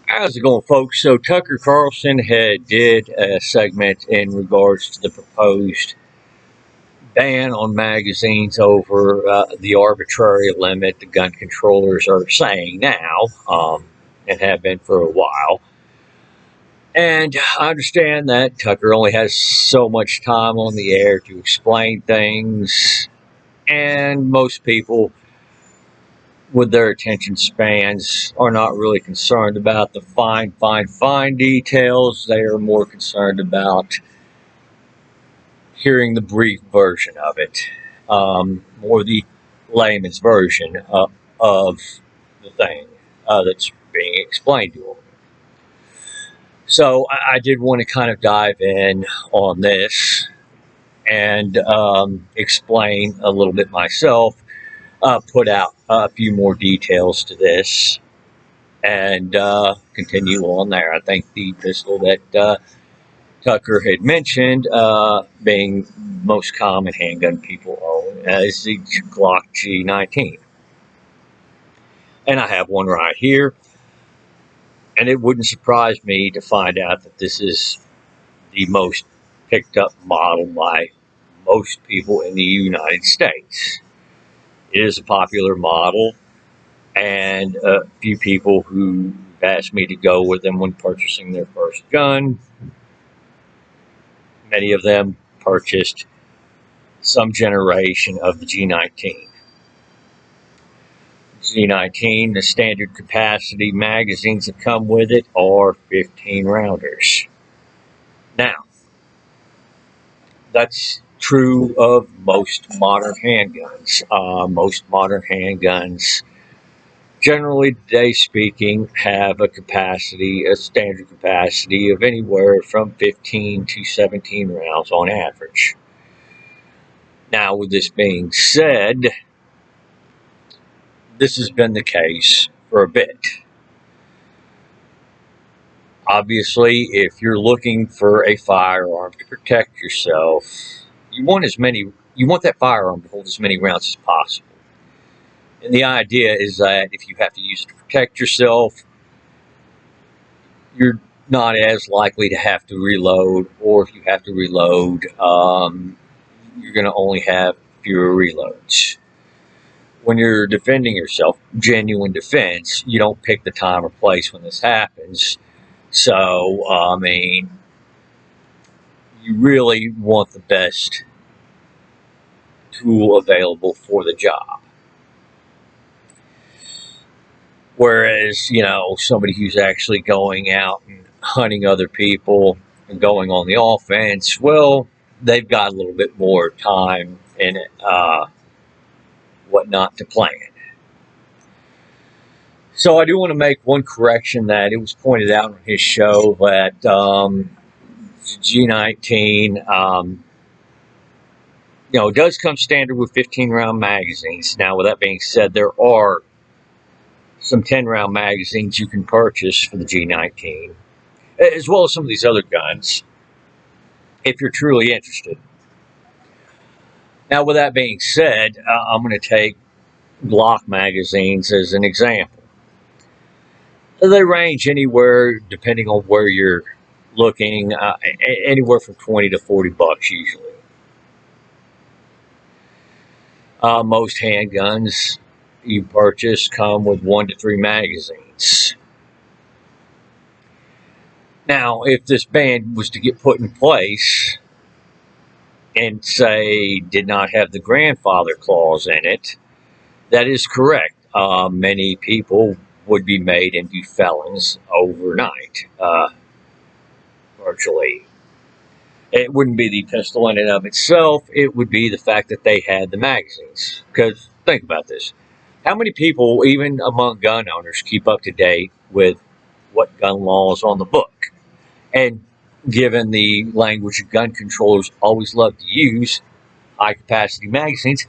How's it going, folks? So Tucker Carlson did a segment in regards to the proposed ban on magazines over the arbitrary limit the gun controllers are saying now, and have been for a while. And I understand that Tucker only has so much time on the air to explain things, and most people with their attention spans are not really concerned about the fine details. They are more concerned about hearing the brief version of it, or the layman's version of the thing that's being explained to them. So I did want to kind of dive in on this and explain a little bit myself, put out a few more details to this, and continue on there. I think the pistol that Tucker had mentioned, being most common handgun people own, is the Glock G19. And I have one right here, and it wouldn't surprise me to find out that this is the most picked up model by most people in the United States. It is a popular model, and a few people who asked me to go with them when purchasing their first gun. Many of them purchased some generation of the G19. G19, the standard capacity magazines that come with it are 15 rounders. Now, that's true of most modern handguns. Most modern handguns, generally today speaking, have a standard capacity of anywhere from 15 to 17 rounds on average. Now, with this being said, this has been the case for a bit. Obviously, if you're looking for a firearm to protect yourself, you want that firearm to hold as many rounds as possible. And the idea is that if you have to use it to protect yourself, you're not as likely to have to reload, or if you have to reload, you're going to only have fewer reloads. When you're defending yourself, genuine defense, you don't pick the time or place when this happens. So, you really want the best tool available for the job. Whereas, somebody who's actually going out and hunting other people and going on the offense, well, they've got a little bit more time and whatnot to plan. So I do want to make one correction that it was pointed out on his show that G19, it does come standard with 15 round magazines. Now, with that being said, there are some 10 round magazines you can purchase for the G19, as well as some of these other guns, if you're truly interested. Now, with that being said, I'm going to take Glock magazines as an example. They range anywhere, depending on where you're looking, anywhere from 20 to 40 bucks usually. Most handguns you purchase come with 1 to 3 magazines. Now, if this ban was to get put in place and say did not have the grandfather clause in it, that is correct. Many people would be made into felons overnight, virtually. It wouldn't be the pistol in and of itself, it would be the fact that they had the magazines. Because think about this. How many people, even among gun owners, keep up to date with what gun law is on the book? And given the language gun controllers always love to use, high capacity magazines,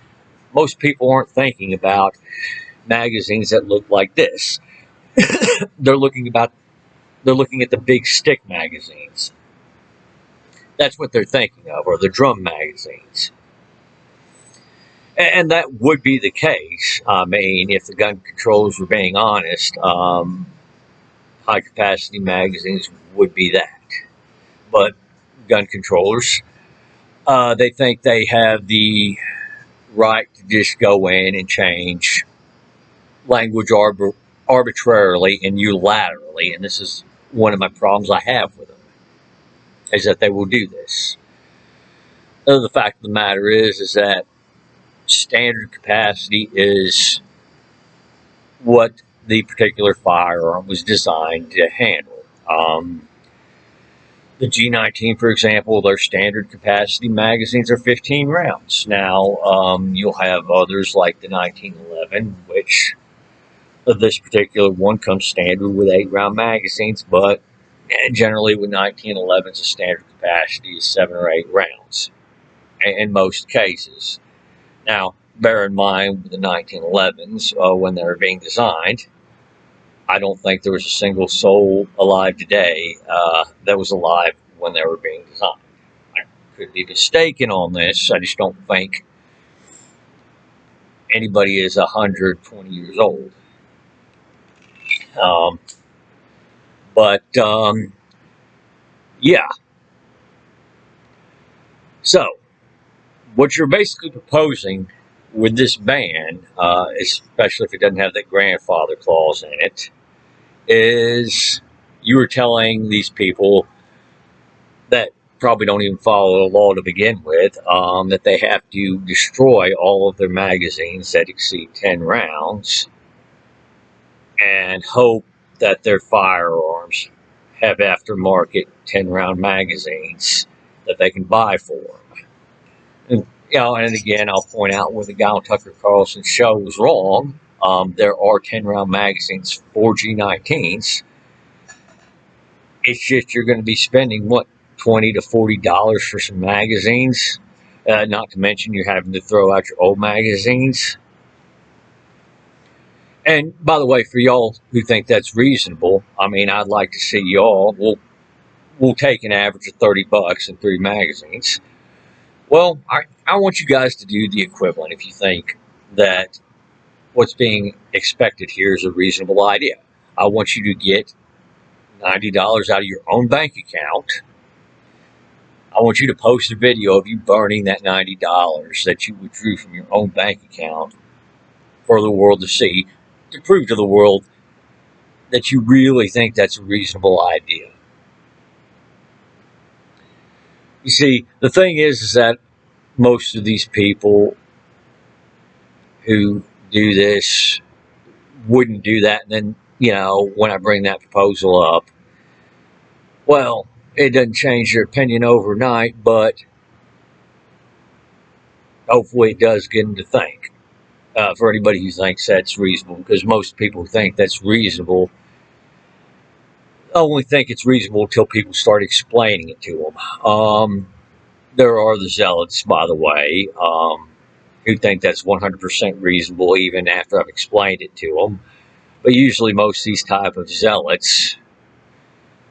most people aren't thinking about magazines that look like this. They're looking at the big stick magazines. That's what they're thinking of, or the drum magazines. And that would be the case. If the gun controllers were being honest, high capacity magazines would be that. But gun controllers, they think they have the right to just go in and change language arbitrarily and unilaterally. And this is one of my problems I have with them, is that they will do this. The fact of the matter is that standard capacity is what the particular firearm was designed to handle. The G19, for example, their standard capacity magazines are 15 rounds. Now, you'll have others like the 1911, which this particular one comes standard with 8-round magazines, but generally with 1911s, the standard capacity is 7 or 8 rounds in most cases. Now, bear in mind with the 1911s, when they were being designed, I don't think there was a single soul alive today that was alive when they were being designed. I could be mistaken on this. I just don't think anybody is 120 years old. Yeah. So, what you're basically proposing with this ban, especially if it doesn't have that grandfather clause in it, is you are telling these people that probably don't even follow the law to begin with, that they have to destroy all of their magazines that exceed 10 rounds and hope that their firearms have aftermarket 10-round magazines that they can buy for them. And again, I'll point out where the guy on Tucker Carlson's show was wrong. There are 10-round magazines for G19s. It's just you're going to be spending, what, $20 to $40 for some magazines? Not to mention you're having to throw out your old magazines. And by the way, for y'all who think that's reasonable, I mean, I'd like to see y'all, we'll take an average of $30 and 3 magazines. Well, I want you guys to do the equivalent if you think that what's being expected here is a reasonable idea. I want you to get $90 out of your own bank account. I want you to post a video of you burning that $90 that you withdrew from your own bank account for the world to see, to prove to the world that you really think that's a reasonable idea. You see, the thing is that most of these people who do this wouldn't do that. And then, when I bring that proposal up, well, it doesn't change their opinion overnight, but hopefully it does get them to think. For anybody who thinks that's reasonable, because most people who think that's reasonable only think it's reasonable until people start explaining it to them. There are the zealots, by the way, who think that's 100% reasonable even after I've explained it to them. But usually most of these type of zealots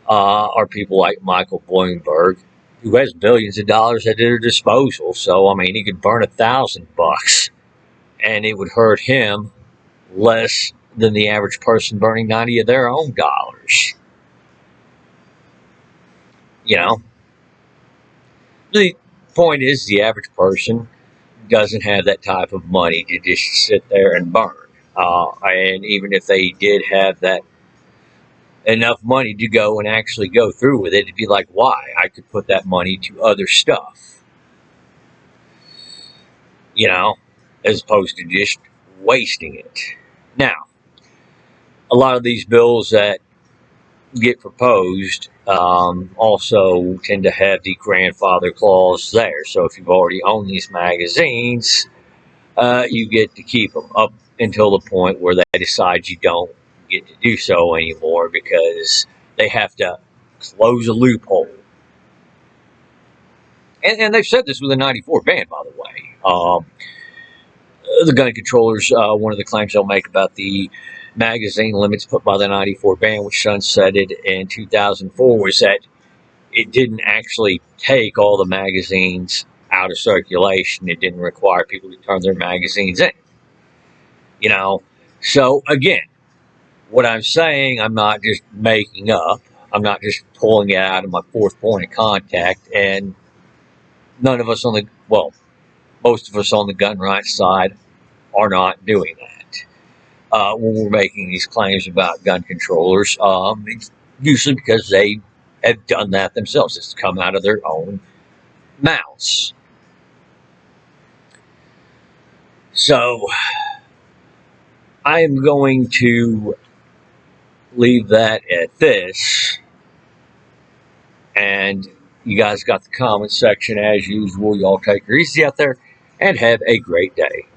are people like Michael Bloomberg, who has billions of dollars at their disposal. So, I mean, he could burn $1,000 and it would hurt him less than the average person burning 90 of their own dollars. The point is, the average person doesn't have that type of money to just sit there and burn. And even if they did have that enough money to go and actually go through with it, it'd be like, why? I could put that money to other stuff, as opposed to just wasting it. Now, a lot of these bills that get proposed also tend to have the grandfather clause there. So if you've already owned these magazines, you get to keep them up until the point where they decide you don't get to do so anymore because they have to close a loophole. And they've said this with the 94 ban, by the way. The gun controllers, one of the claims they'll make about the magazine limits put by the 94 ban, which sunsetted in 2004, was that it didn't actually take all the magazines out of circulation. It didn't require people to turn their magazines in. So again, what I'm saying, I'm not just making up. I'm not just pulling it out of my fourth point of contact. And none of us on the, well, most of us on the gun rights side are not doing that. When we're making these claims about gun controllers, it's usually because they have done that themselves. It's come out of their own mouths. So I am going to leave that at this. And you guys got the comment section as usual. Y'all take her easy out there and have a great day.